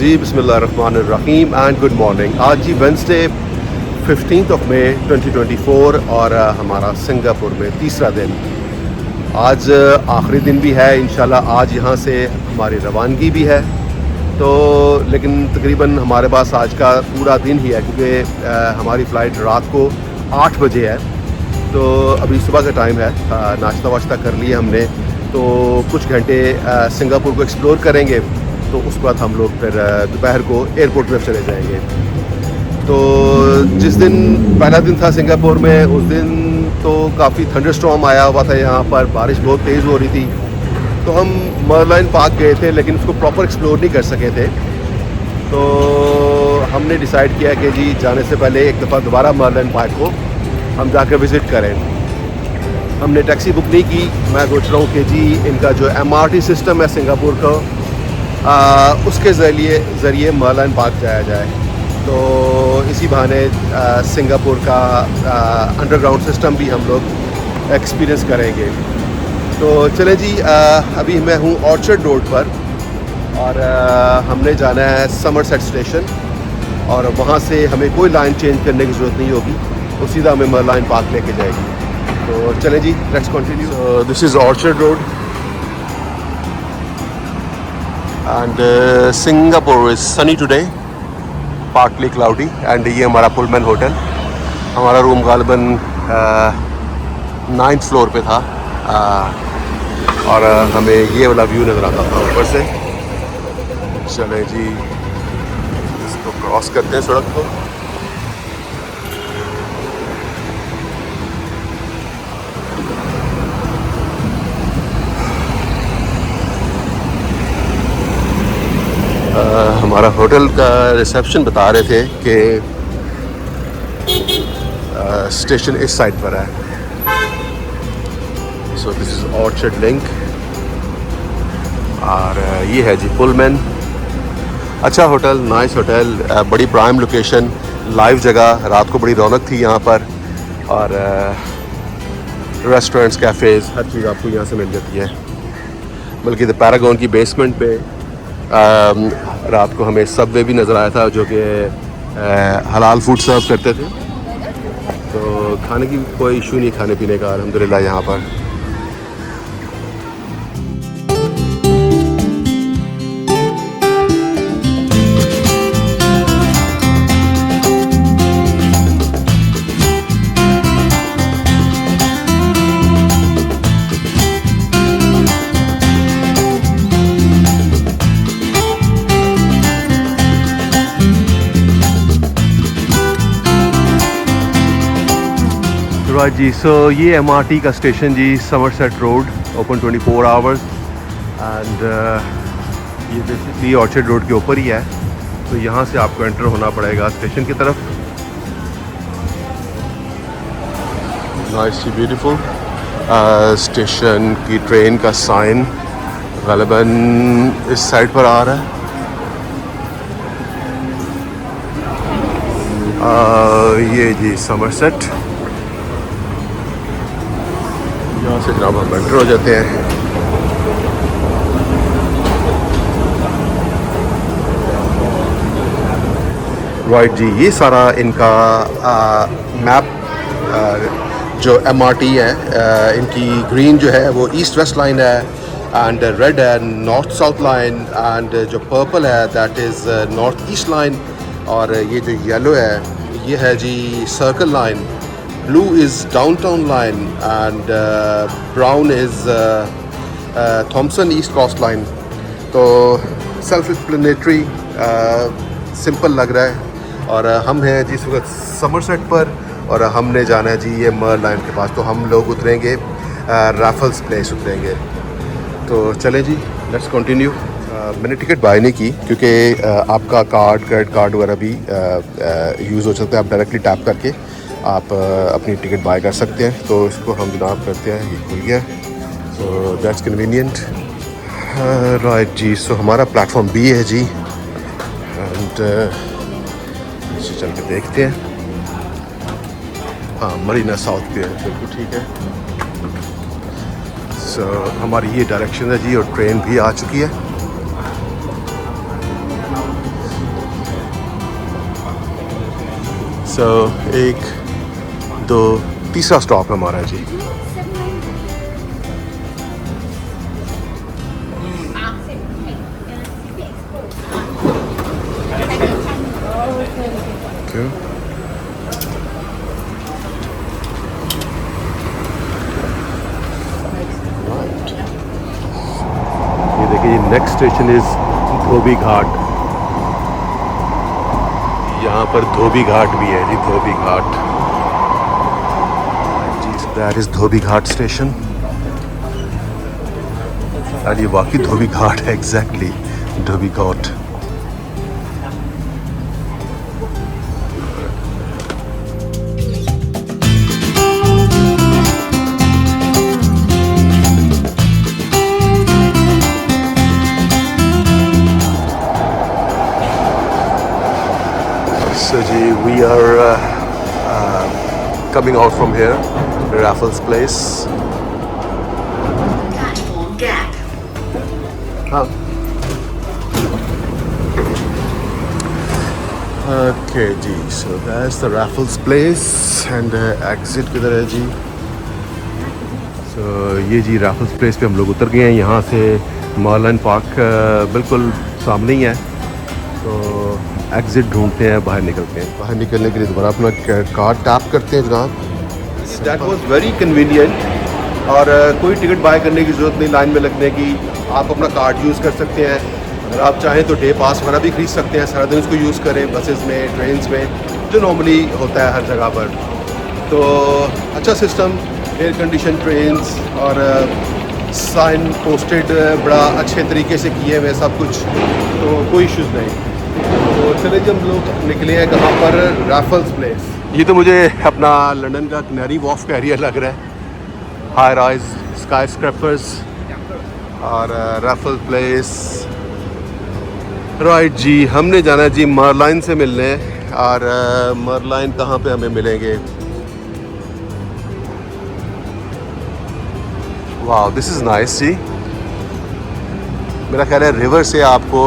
जी बिस्मिल्लाहिर्रहमानिर्रहीम and good morning. आज जी Wednesday 15 मई 2024 और हमारा सिंगापुर में तीसरा दिन। आज आखिरी दिन भी है इंशाल्लाह। आज यहाँ से हमारी रवानगी भी है, तो लेकिन तकरीबन हमारे पास आज का पूरा दिन ही है क्योंकि हमारी फ़्लाइट रात को 8 बजे है। तो अभी सुबह का टाइम है, नाश्ता वाश्ता कर लिया हमने, तो कुछ घंटे सिंगापुर को एक्सप्लोर करेंगे। तो उसके बाद हम लोग फिर दोपहर को एयरपोर्ट तरफ चले जाएंगे। तो जिस दिन पहला दिन था सिंगापुर में, उस दिन तो काफ़ी थंडरस्टॉर्म आया हुआ था, यहाँ पर बारिश बहुत तेज़ हो रही थी। तो हम मरलाइन पार्क गए थे लेकिन उसको प्रॉपर एक्सप्लोर नहीं कर सके थे। तो हमने डिसाइड किया कि जी जाने से पहले एक दफ़ा दोबारा मरलाइन पार्क को हम जाकर विज़िट करें। हमने टैक्सी बुक नहीं की। मैं सोच रहा हूँ कि जी इनका जो MRT सिस्टम है सिंगापुर का, उसके ज़रिए मरलाइन पार्क जाया जाए। तो इसी बहाने सिंगापुर का अंडरग्राउंड सिस्टम भी हम लोग एक्सपीरियंस करेंगे। तो चले जी, अभी मैं हूँ ऑर्चर्ड रोड पर और हमने जाना है समरसेट स्टेशन और वहाँ से हमें कोई लाइन चेंज करने की ज़रूरत नहीं होगी, वो सीधा हमें मरलाइन पार्क लेके जाएगी। तो चले जी, let's continue. This is Orchard Road and Singapore is sunny today, partly cloudy. And ये हमारा पुलमैन होटल, हमारा रूम गालिबन 9th फ्लोर पे था और हमें ये वाला व्यू नज़र आता था ऊपर से। चले जी, इसको क्रॉस करते हैं सड़क को। हमारा होटल का रिसेप्शन बता रहे थे कि स्टेशन इस साइड पर है। So this is orchard link और ये है जी पुलमैन। अच्छा होटल, नाइस होटल, बड़ी प्राइम लोकेशन, लाइव जगह। रात को बड़ी रौनक थी यहाँ पर और रेस्टोरेंट्स, कैफ़ेज़, हर चीज़ आपको यहाँ से मिल जाती है। बल्कि द पैरागॉन की बेसमेंट पे रात को हमें सबवे भी नज़र आया था जो कि हलाल फूड सर्व करते थे। तो खाने की कोई इशू नहीं, खाने पीने का अल्हम्दुलिल्लाह यहाँ पर। राइट जी, सो ये MRT का स्टेशन जी, Somerset road, open 24 hours and ये बेसिकली ऑर्चर्ड रोड के ऊपर ही है। तो यहाँ से आपको एंटर होना पड़ेगा स्टेशन की तरफ। नाइसली ब्यूटीफुल स्टेशन की ट्रेन का साइन गालिबन इस साइड पर आ रहा है। ये जी समरसेट, यहाँ से जनाब हम एंटर हो जाते हैं। राइट जी, ये सारा इनका मैप जो MRT है, इनकी ग्रीन जो है वो ईस्ट वेस्ट लाइन है एंड रेड है नॉर्थ साउथ लाइन एंड जो पर्पल है that is north east line और ये जो येलो है ये है जी circle line. Blue is downtown line and brown is Thompson East Coast line। तो सेल्फ एक्सप्लेनेटरी, सिंपल लग रहा है। और हम हैं जिस वक्त समरसेट पर और हमने जाना है जी ये मरलाइन के पास। तो हम लोग उतरेंगे राफल्स प्लेस उतरेंगे। तो चलें जी, लेट्स कंटिन्यू। मैंने टिकट बाय नहीं की क्योंकि आपका कार्ड, क्रेडिट कार्ड वगैरह भी यूज़ हो सकता है। आप डायरेक्टली टैप करके आप अपनी टिकट बाय कर सकते हैं। तो इसको हम जनाब करते हैं, ये खुल गया, सो दैट्स कन्वीनियंट। राइट जी, सो हमारा प्लेटफॉर्म B है जी एंड इसे चल के देखते हैं। हाँ, मरीना साउथ पे है, बिल्कुल ठीक है। सो हमारी ये डायरेक्शन है जी और ट्रेन भी आ चुकी है। सो एक दो तीसरा स्टॉप है हमारा जी। ये देखिए, next station is Dhoby Ghaut. यहाँ पर धोबी घाट भी है जी, धोबी घाट जी। That is Dhoby Ghaut station. और ये वाकई धोबी घाट है, एग्जैक्टली धोबी घाट। So ji, we are coming out from here, Raffles Place. Platform gap. Okay ji, so that's the Raffles Place and exit किधर है जी? So ये जी Raffles Place पे हम लोग उतर गए हैं। यहाँ से मॉर्लैंड पार्क बिल्कुल सामने ही है। तो एग्ज़िट ढूंढते हैं, बाहर निकलते हैं। बाहर निकलने के लिए दोबारा अपना कार्ड टैप करते हैं जनाब। दैट वाज वेरी कन्वीनियंट और कोई टिकट बाय करने की ज़रूरत नहीं लाइन में लगने की। आप अपना कार्ड यूज़ कर सकते हैं। अगर आप चाहें तो डे पास वगैरह भी खरीद सकते हैं, सारा दिन उसको यूज़ करें बसेस में, ट्रेन्स में, जो नॉर्मली होता है हर जगह पर। तो अच्छा सिस्टम, एयर कंडीशन ट्रेन्स और साइन पोस्टेड बड़ा अच्छे तरीके से किए हुए सब कुछ, तो कोई इश्यूज़ नहीं। तो चले जब हम लोग निकले हैं कहाँ पर, रैफल्स प्लेस। ये तो मुझे अपना लंदन का कैनरी वॉर्फ का एरिया लग रहा है। हाई राइज स्काई स्क्रैपर्स और रैफल्स प्लेस। राइट जी, हमने जाना है जी मरलाइन से मिलने। और मरलाइन कहाँ पे हमें मिलेंगे? वाह, दिस इज़ नाइस जी। मेरा ख्याल है रिवर से आपको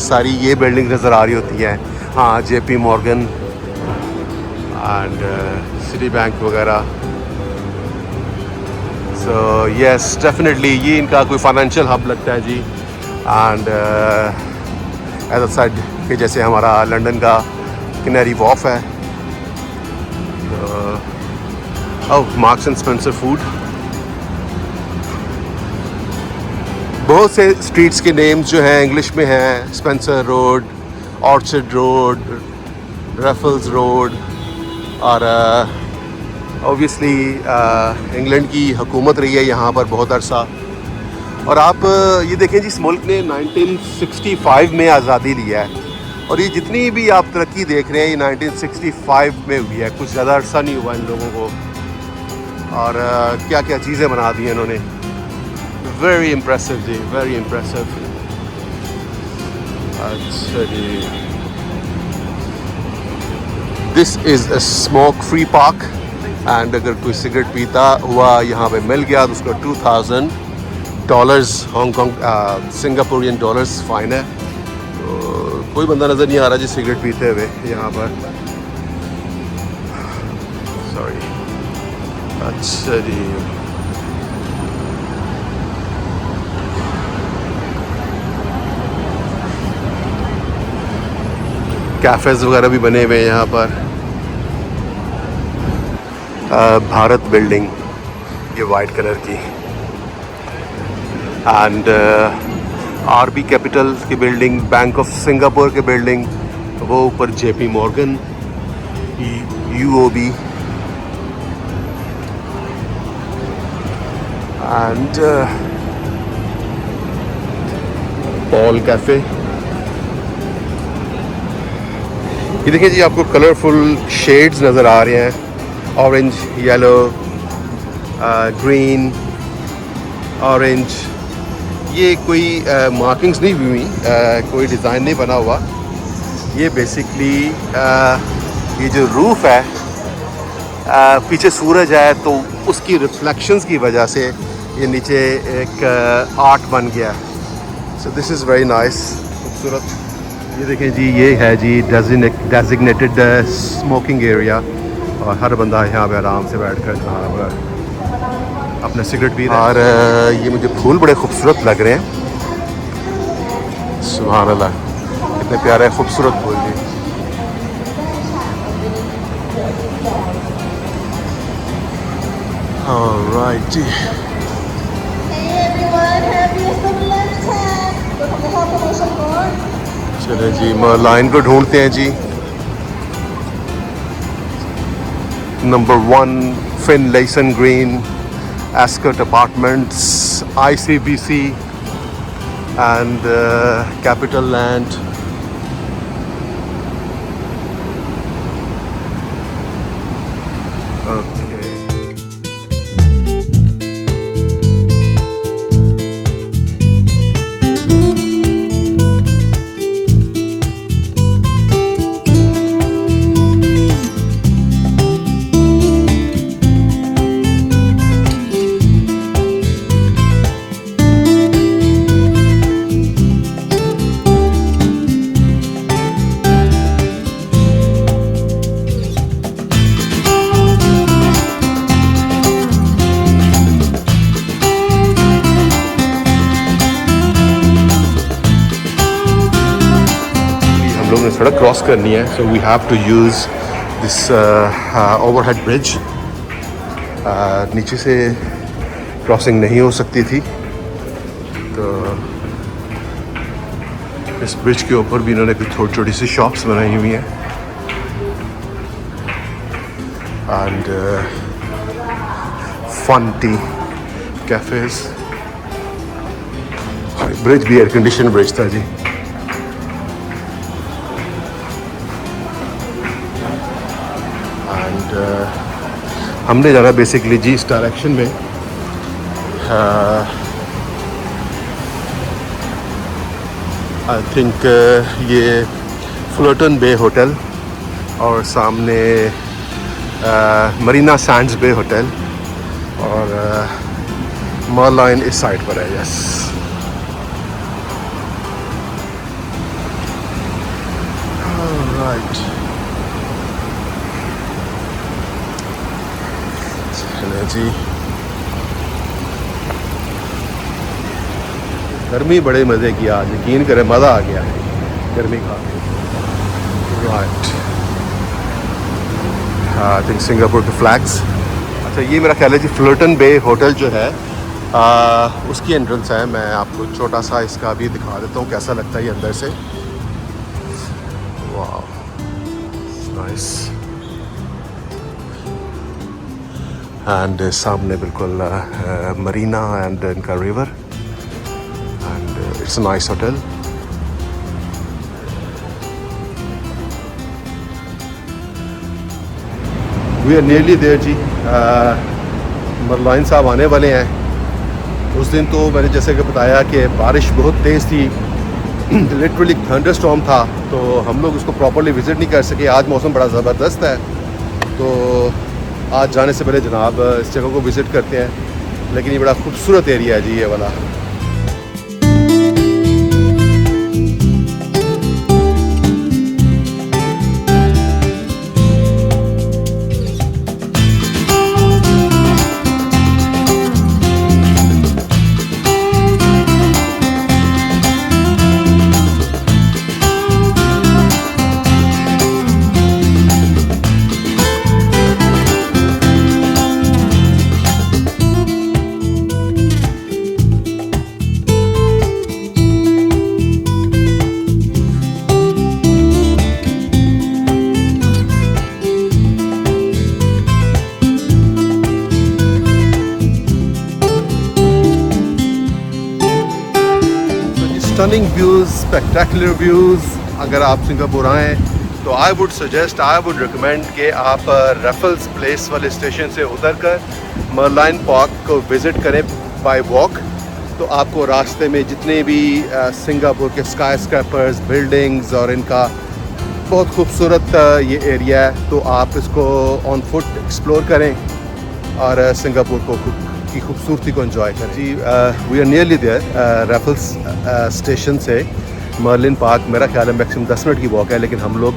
सारी ये बिल्डिंग नज़र आ रही होती हैं। हाँ, JP Morgan and Citibank वगैरह। सो यस, डेफिनेटली ये इनका कोई फाइनेंशियल हब लगता है जी। एंड एज अ साइड के जैसे हमारा लंदन का कैनरी वॉर्फ है। ओह, मार्क्स एंड स्पेंसर फूड। बहुत से स्ट्रीट्स के नेम्स जो हैं इंग्लिश में हैं। Spencer road, orchard road, Raffles road. और ऑब्वियसली इंग्लैंड की हुकूमत रही है यहाँ पर बहुत अरसा। और आप ये देखें जी, इस मुल्क ने 1965 में आज़ादी लिया है। और ये जितनी भी आप तरक्की देख रहे हैं ये 1965 में हुई है, कुछ ज़्यादा अरसा नहीं हुआ इन लोगों को। और क्या क्या चीज़ें बना दी हैं इन्होंने। वेरी इम्प्रेसिव जी, वेरी इम्प्रेसिव। अच्छा जी, this is a smoke free park. And अगर कोई सिगरेट पीता हुआ यहाँ पे मिल गया तो उसको $2000 हांगकॉन्ग सिंगापुरियन डॉलर्स फ़ाइन है। तो कोई बंदा नज़र नहीं आ रहा जी सिगरेट पीते हुए यहाँ पर। सॉरी। अच्छा जी, कैफ़ेज़ वगैरह भी बने हुए हैं यहाँ पर। भारत बिल्डिंग, ये वाइट कलर की। एंड RB कैपिटल की बिल्डिंग, बैंक ऑफ सिंगापुर की बिल्डिंग, वो ऊपर JP Morgan, UOB and Paul cafe. ये देखिए जी, आपको कलरफुल शेड्स नज़र आ रहे हैं। Orange, yellow, green, orange. ये कोई मार्किंग्स नहीं हुई, कोई डिज़ाइन नहीं बना हुआ। ये बेसिकली ये जो रूफ़ है, पीछे सूरज है तो उसकी रिफ्लेक्शंस की वजह से ये नीचे एक आर्ट बन गया। So this is very nice, खूबसूरत। ये देखें जी, ये है जी डेजिग्नेटेड स्मोकिंग एरिया, और हर बंदा यहाँ पे आराम से बैठ कर जनाब अपना सिगरेट पी रहा है। और ये मुझे फूल बड़े खूबसूरत लग रहे हैं, सुभान अल्लाह, कितने प्यारे खूबसूरत फूल जी। ऑलराइट जी, चले जी मरलाइन को ढूंढते हैं जी। नंबर 1 Finlayson green, Ascott apartments, ICBC and Capital Land. Okay. सड़क क्रॉस करनी है, so we have to use this overhead bridge. नीचे से क्रॉसिंग नहीं हो सकती थी, तो इस ब्रिज के ऊपर भी इन्होंने कुछ छोटी छोटी सी शॉप्स बनाई हुई हैं, and fun tea cafes. Bridge भी एयर कंडीशन ब्रिज था जी। हमने जाना बेसिकली जी इस डायरेक्शन में, आई थिंक ये फुलर्टन बे होटल और सामने मरीना सैंड्स बे होटल, और मरलाइन इस साइड पर है। यस, राइट जी। गर्मी बड़े मज़े की आज, यकीन करें मज़ा आ गया है गर्मी खा के। Right, I think Singapore two flags. अच्छा, ये मेरा ख्याल है जी फुलर्टन बे होटल जो है उसकी एंट्रेंस है। मैं आपको छोटा सा इसका भी दिखा देता हूँ कैसा लगता है ये अंदर से। वाह, नाइस। एंड सामने बिल्कुल मरीना एंड इनका river, and it's a nice hotel. We are nearly there जी। मरलाइन साहब आने वाले हैं। उस दिन तो मैंने जैसे कि बताया कि बारिश बहुत तेज़ थी, लिटरली थंडरस्टॉर्म था, तो हम लोग उसको प्रॉपर्ली विज़िट नहीं कर सके। आज मौसम बड़ा ज़बरदस्त है, तो आज जाने से पहले जनाब इस जगह को विज़िट करते हैं। लेकिन ये बड़ा खूबसूरत एरिया है जी ये वाला। Stunning views, spectacular views. अगर आप सिंगापुर आएँ तो आई वुड रिकमेंड कि आप रफल्स प्लेस वाले स्टेशन से उतर कर मरलाइन पार्क को विज़िट करें बाय वॉक। तो आपको रास्ते में जितने भी सिंगापुर के स्काई स्क्रैपर्स, बिल्डिंग्स और इनका बहुत खूबसूरत ये एरिया है, तो आप इसको ऑन फुट एक्सप्लोर करें और सिंगापुर को की खूबसूरती को एंजॉय करें जी। We are nearly there Raffles station से मर्लिन पार्क मेरा ख्याल है मैक्सिमम 10 मिनट की वॉक है, लेकिन हम लोग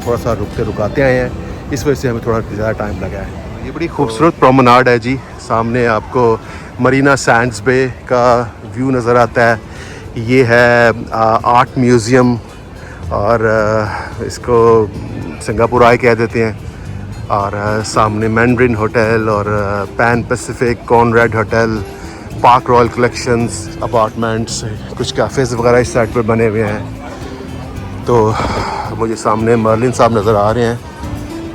थोड़ा सा रुकाते आए हैं, इस वजह से हमें थोड़ा ज़्यादा टाइम लगा है। ये बड़ी खूबसूरत प्रोमेनाड है जी। सामने आपको मरीना सैंड्स बे का व्यू नज़र आता है। ये है आर्ट म्यूज़ियम और इसको सिंगापुर आई कह देते हैं। और सामने मैंड्रिन होटल और pan Pacific, Conrad hotel, park royal collections, apartments, कुछ कैफ़ेज़ वगैरह इस साइड पर बने हुए हैं। तो मुझे सामने मर्लिन साहब नज़र आ रहे हैं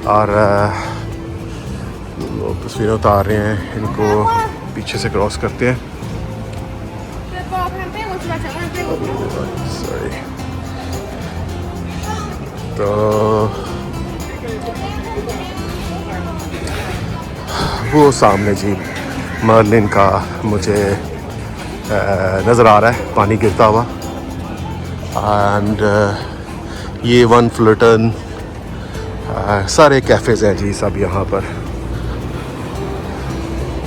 और वो तस्वीरें उतार रहे हैं। इनको पीछे से क्रॉस करते हैं। सॉरी। तो वो सामने जी मर्लिन का मुझे नज़र आ रहा है पानी गिरता हुआ। एंड ये वन फ्लटन, सारे कैफ़ेज़ हैं जी सब यहाँ पर।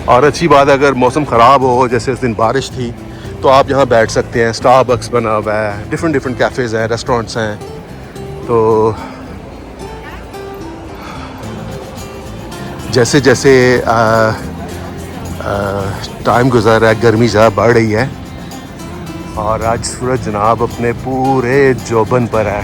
और अच्छी बात है, अगर मौसम ख़राब हो, जैसे इस दिन बारिश थी, तो आप यहाँ बैठ सकते हैं। स्टारबक्स बना हुआ है, डिफरेंट कैफ़ेज़ हैं, रेस्टोरेंट्स हैं। तो जैसे जैसे टाइम गुज़र रहा है, गर्मी ज़्यादा बढ़ रही है और आज सूरज जनाब अपने पूरे जोबन पर है।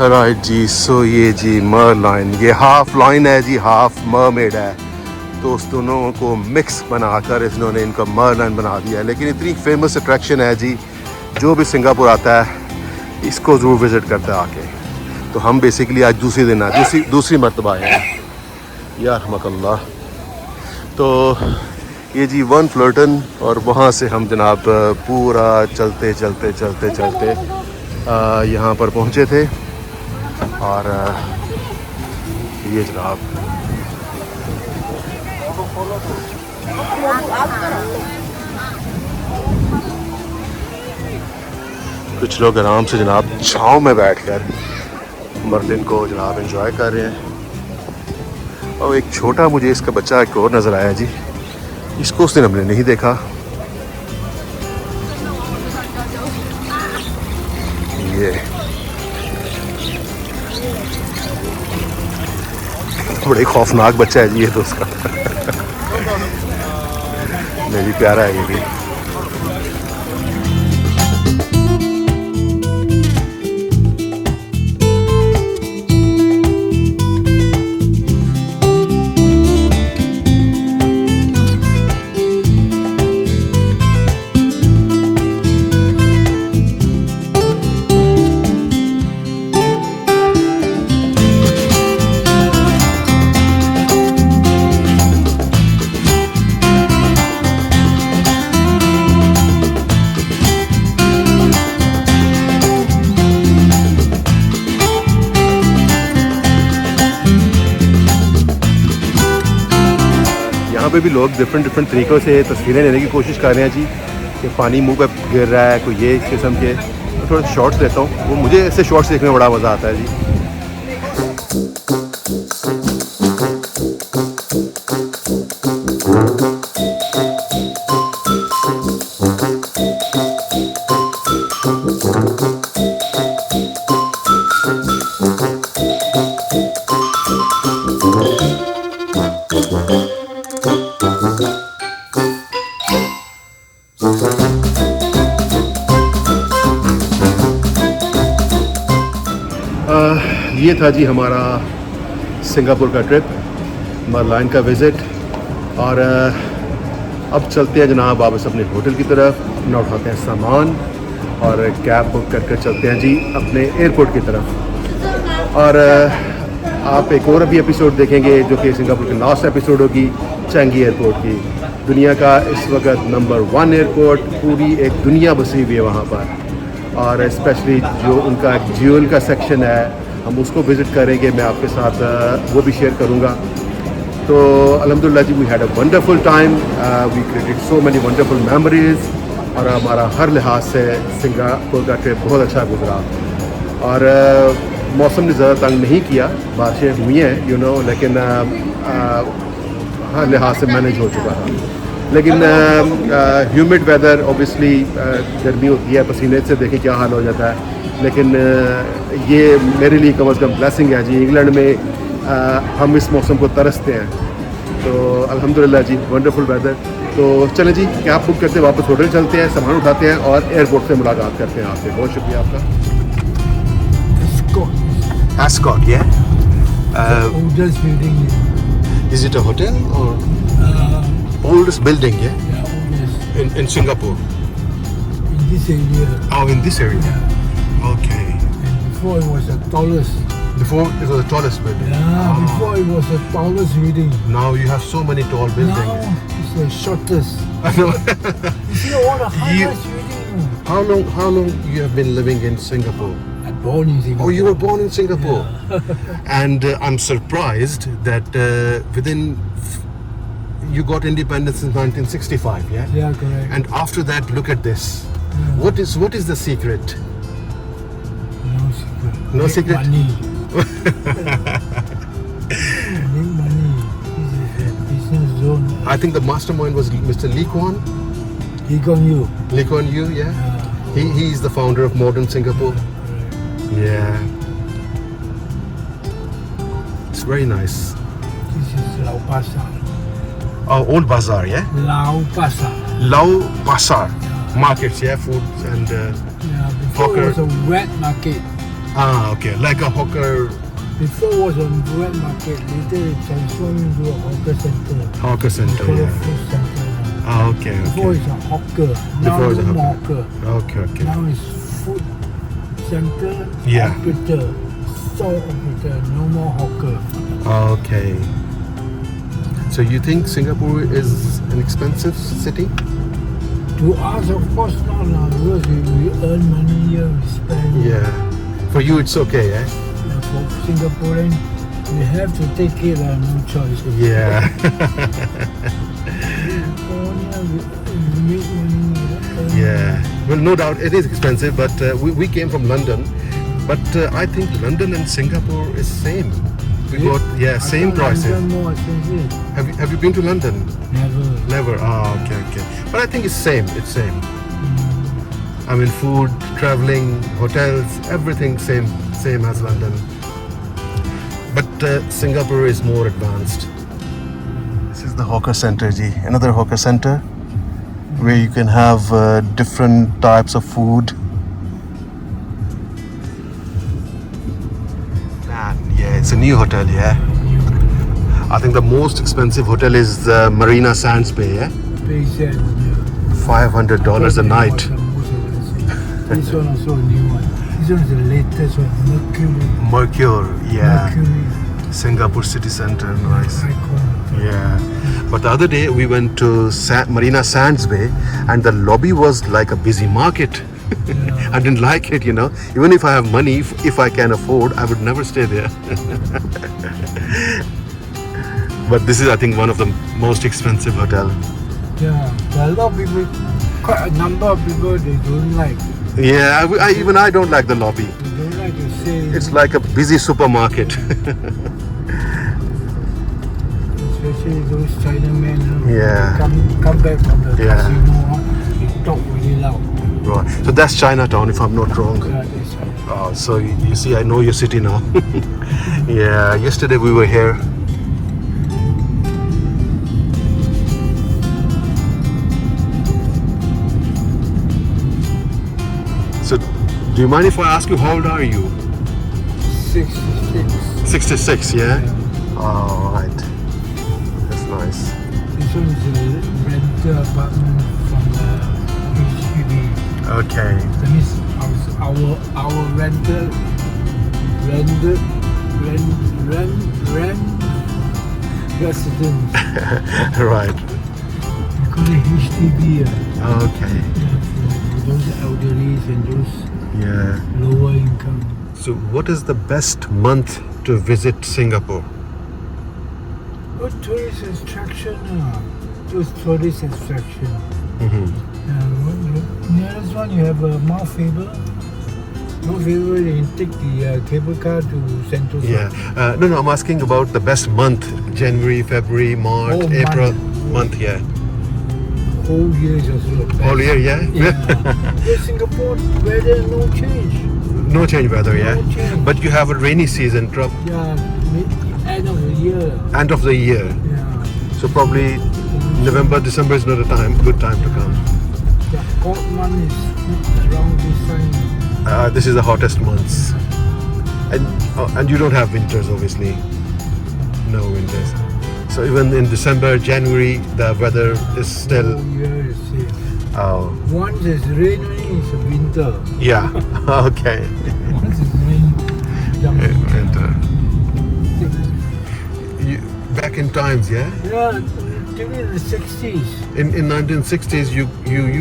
राइट जी। सो ये जी मरलाइन, ये हाफ लाइन है जी, हाफ मरमेड है। तो उस दोनों को मिक्स बनाकर इन्होंने इनका मरलाइन बना दिया है। लेकिन इतनी फेमस अट्रैक्शन है जी, जो भी सिंगापुर आता है इसको ज़रूर विज़िट करता है आके। तो हम बेसिकली आज दूसरे दिन आए, दूसरी मरतबा आए हैं यार रहमतुल्लाह। तो ये जी वन फ्लटन, और वहाँ से हम जनाब पूरा चलते यहाँ पर पहुँचे थे। और ये जनाब कुछ लोग आराम से जनाब छाँव में बैठकर मर्लिन को जनाब एंजॉय कर रहे हैं। और एक छोटा, मुझे इसका बच्चा एक और नज़र आया जी, इसको उस दिन हमने नहीं देखा। ये बड़े खौफनाक बच्चा है जी ये तो उसका। मेरी प्यारा है ये भी। यहाँ पे भी लोग डिफरेंट तरीक़ों से तस्वीरें लेने की कोशिश कर रहे हैं जी, कि पानी मुंह पे गिर रहा है, कोई ये इस किस्म के। तो थोड़े शॉर्ट्स लेता हूँ, वो मुझे ऐसे शॉर्ट्स देखने में बड़ा मज़ा आता है जी। ये था जी हमारा सिंगापुर का ट्रिप, मरलाइन का विज़िट। और अब चलते हैं जनाब वापस अपने होटल की तरफ, अपना उठाते हैं सामान और कैब बुक करके चलते हैं जी अपने एयरपोर्ट की तरफ। और आप एक और अभी एपिसोड देखेंगे जो कि सिंगापुर की लास्ट एपिसोड होगी, चैंगी एयरपोर्ट की। दुनिया का इस वक्त नंबर 1 एयरपोर्ट, पूरी एक दुनिया बसी हुई है वहाँ पर। और स्पेशली जो उनका ज्यूल का सेक्शन है, हम उसको विज़िट करेंगे, मैं आपके साथ वो भी शेयर करूँगा। तो अल्हम्दुलिल्लाह जी, we had a wonderful time, we created so many wonderful memories. और हमारा हर लिहाज से सिंगापुर का ट्रिप बहुत अच्छा गुजरा। और मौसम ने ज़्यादा तंग नहीं किया, बारिशें हुई हैं लेकिन हर लिहाज से मैनेज हो चुका था। लेकिन ह्यूमिड वेदर ऑब्वियसली गर्मी होती है, पसीने से देखिए क्या हाल हो जाता है। लेकिन ये मेरे लिए कम अज़ कम ब्लेसिंग है जी। इंग्लैंड में हम इस मौसम को तरसते हैं, तो अल्हम्दुलिल्लाह जी वंडरफुल वेदर। तो चलें जी, कैब बुक करते हैं, वापस होटल चलते हैं, सामान उठाते हैं और एयरपोर्ट से मुलाकात करते हैं आपसे। बहुत शुक्रिया आपका। Ascot, yeah. Oldest building. Is it a hotel or oldest building? Yeah. Yeah, oldest. In Singapore. In this area. Oh, in this area. Yeah. Okay. And before it was the tallest. Before it was the tallest building. Yeah, before it was the tallest building. Now you have so many tall Now buildings. it's the shortest. I know. You see all the highest building. How long you have been living in Singapore? I'm born in Singapore. Oh, you were born in Singapore. And I'm surprised that you got independence in 1965, yeah? Yeah, correct. And after that, look at this. Yeah. What is the secret? No secret. No Make secret? Money. Make money. This is a business zone. I think the mastermind was Mr. Lee Kuan. Lee Kuan Yew. Lee Kuan Yew, yeah? Yeah. He is the founder of modern Singapore. Correct. Yeah. It's very nice. This is Lau Pasar. Oh, Old Bazaar, yeah? Lau Pasar. Lau Pasar. Markets, yeah? Foods and... Yeah, before Hawker. it was a wet market. okay. Like a hawker... Before it was a wet market. Later it transformed into a hawker center. Hawker We center, call it yeah. food center now. Okay, Before okay. it's a hawker. Now Before it's a no more hawker. hawker. Okay, okay. Now it's food center, Yeah. operator, store operator, no more hawker. Okay. So you think Singapore is an expensive city? To us, of course not now, because we earn money here, we spend. Yeah. For you, it's okay, eh? For Singaporean, we have to take it, no choice. Yeah. California, we make money. We earn Yeah. Well, no doubt it is expensive, but we came from London. But I think London and Singapore is same. We got I same thought prices. London more expensive. Have you been to London? Never. Never. Ah, okay, okay. But I think it's same. It's same. I mean, food, traveling, hotels, everything same as London. But Singapore is more advanced. This is the hawker center, ji. Another hawker center where you can have different types of food. Yeah, it's a new hotel, yeah. I think the most expensive hotel is the Marina Sands Bay, yeah? Baysands, yeah. $500 a night. This one also a new one. This one is the latest one, Mercury. Mercure, yeah. Mercury. Singapore city center, nice. Icon. Yeah. But the other day we went to Marina Sands Bay and the lobby was like a busy market. Yeah. I didn't like it, you know. Even if I have money, if I can afford, I would never stay there. But this is, I think, one of the most expensive hotel. Yeah, there are a lot of people, quite a number of people, they don't like. Yeah, even I don't like the lobby. They don't like to say. It's like a busy supermarket. Especially those Chinamen. Yeah. Come back from the Yeah. casino, they talk really loud. Right. So that's Chinatown, if I'm not wrong. Yeah, that's right. So you see, I know your city now. Yeah, yesterday we were here. So, do you mind if I ask you how old are you? 66. 66, yeah? Oh, right. That's nice. This one is a rental apartment from the HDB. Okay. That means our rental residence. Right. We call it HDB. Okay. For those elderlies and those Yeah. lower income. So, what is the best month to visit Singapore? What tourist attraction? Those tourist attraction. Mm-hmm. Nearest one you have Mount Faber. No favorite in take the cable car to Sentosa. Yeah. No, I'm asking about the best month. January, February, March, Oh, April. month. Month, yeah. Whole year is also the best. Whole year, yeah? Yeah, Singapore weather no change. No change weather, yeah? No change. But you have a rainy season, Yeah, end of the year. end of the year. Yeah. So probably November, December is not a good time to come. The hot month is around this time. This is the hottest months. And you don't have winters, obviously. No winters. So even in December, January, the weather is still. Whole year is same. Oh, Once it's rain, only it's winter. yeah. Okay. Once it's rain, Winter. Back in times, yeah. yeah, during the 60s. In 1960s, you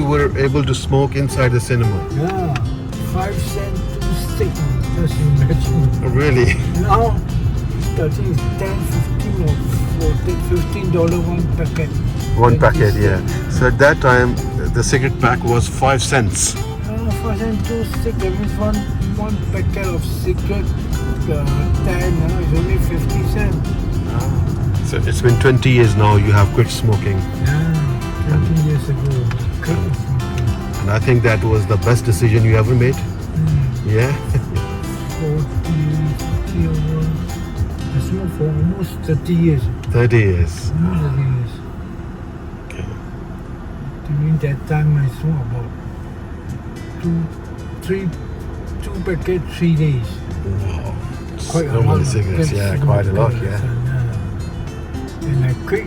were able to smoke inside the cinema. Yeah, 5 cents, 2 stick. Just imagine. Really? Now, I think it's 10, 15 or $15 one packet. One packet, yeah. So at that time, the cigarette pack was 5 cents. 5 cents, 2 stick. That means one packet of cigarette, 10. It's only 50 cents. So it's been 20 years now you have quit smoking. Yeah, 20 years ago. Quit smoking. And I think that was the best decision you ever made. Yeah? 40 over. I smoked for almost 30 years. 30 years. Almost 30 years. Okay. During that time, I smoked about two packets, 3 days. Wow. Quite So a lot. many cigarettes, yeah, quite a lot, yeah. And I quit.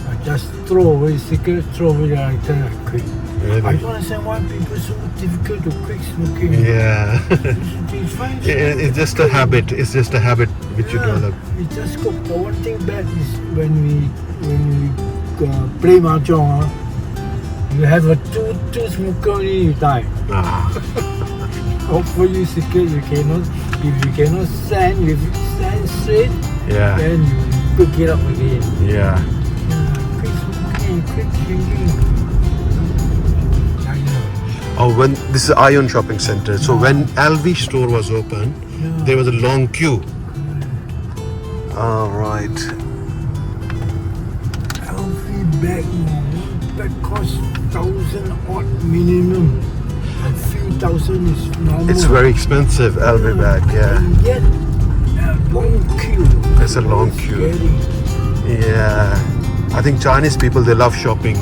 I just throw away cigarettes, throw away the item, I quit. I Really? don't understand why people are so difficult to quit smoking. Yeah. It's fine. It's just a habit. It's just a habit which you develop. We just go. But one thing bad is when we play mahjong, you have a two smoker only, you die. Ah. Hopefully cigarette you cannot. If you cannot stand straight, Yeah. then you pick it up again. Yeah. Quit smoking, quit drinking. I know. Oh, when this is Ion Shopping Center. So when LV store was open, Yeah. there was a long queue. All right. Healthy bag now. One bag costs 1,000 odd minimum. A few thousand is normal. It's very expensive LV bag. Yeah. And yet, a long queue. It's a long queue. Scary. Yeah. I think Chinese people, they love shopping.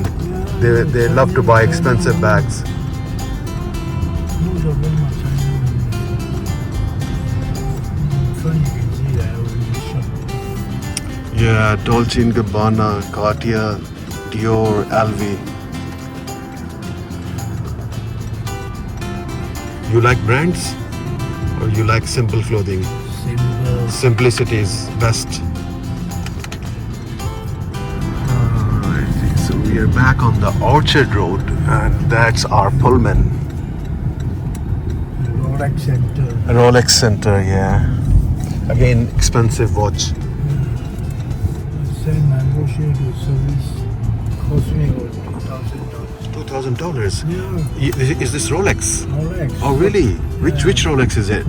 They love to buy expensive bags. Most of them are Chinese. In front you can see that every shop. Yeah, Dolce & Gabbana, Cartier, Dior, LV. You like brands or you like simple clothing? Simple. Simplicity is best. Alright, so we are back on the Orchard Road and that's our Pullman. Rolex Center. Rolex Center, yeah. Again, expensive watch. I send my watch here to service. Cost me about $2,000. $2,000. Yeah, Is this Rolex? Rolex. Oh, really? Which Rolex is it?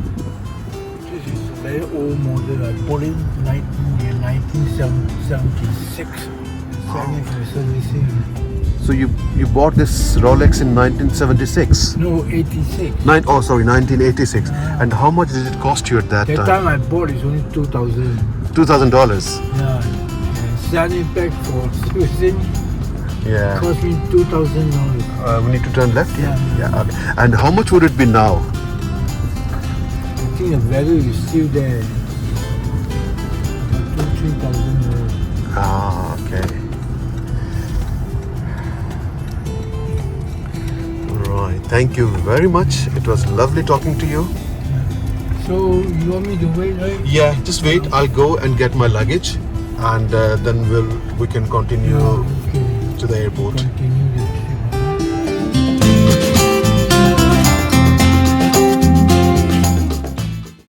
This is a very old model. I bought it in 1976. Send it for servicing. So you bought this Rolex in 1976? No, 86. 1986. And how much did it cost you at that That time? time I bought is only $2,000. $2,000. Yeah. And send it back for servicing. Yeah. Cost me $2,000. We need to turn left. Yeah. Yeah. Okay. And how much would it be now? I think the value is still there. About $2,000-3,000. Ah, okay. Right. Thank you very much. It was lovely talking to you. So you want me to wait, right? Yeah. Just wait. I'll go and get my luggage, and then we can continue Okay. to the airport. Continue.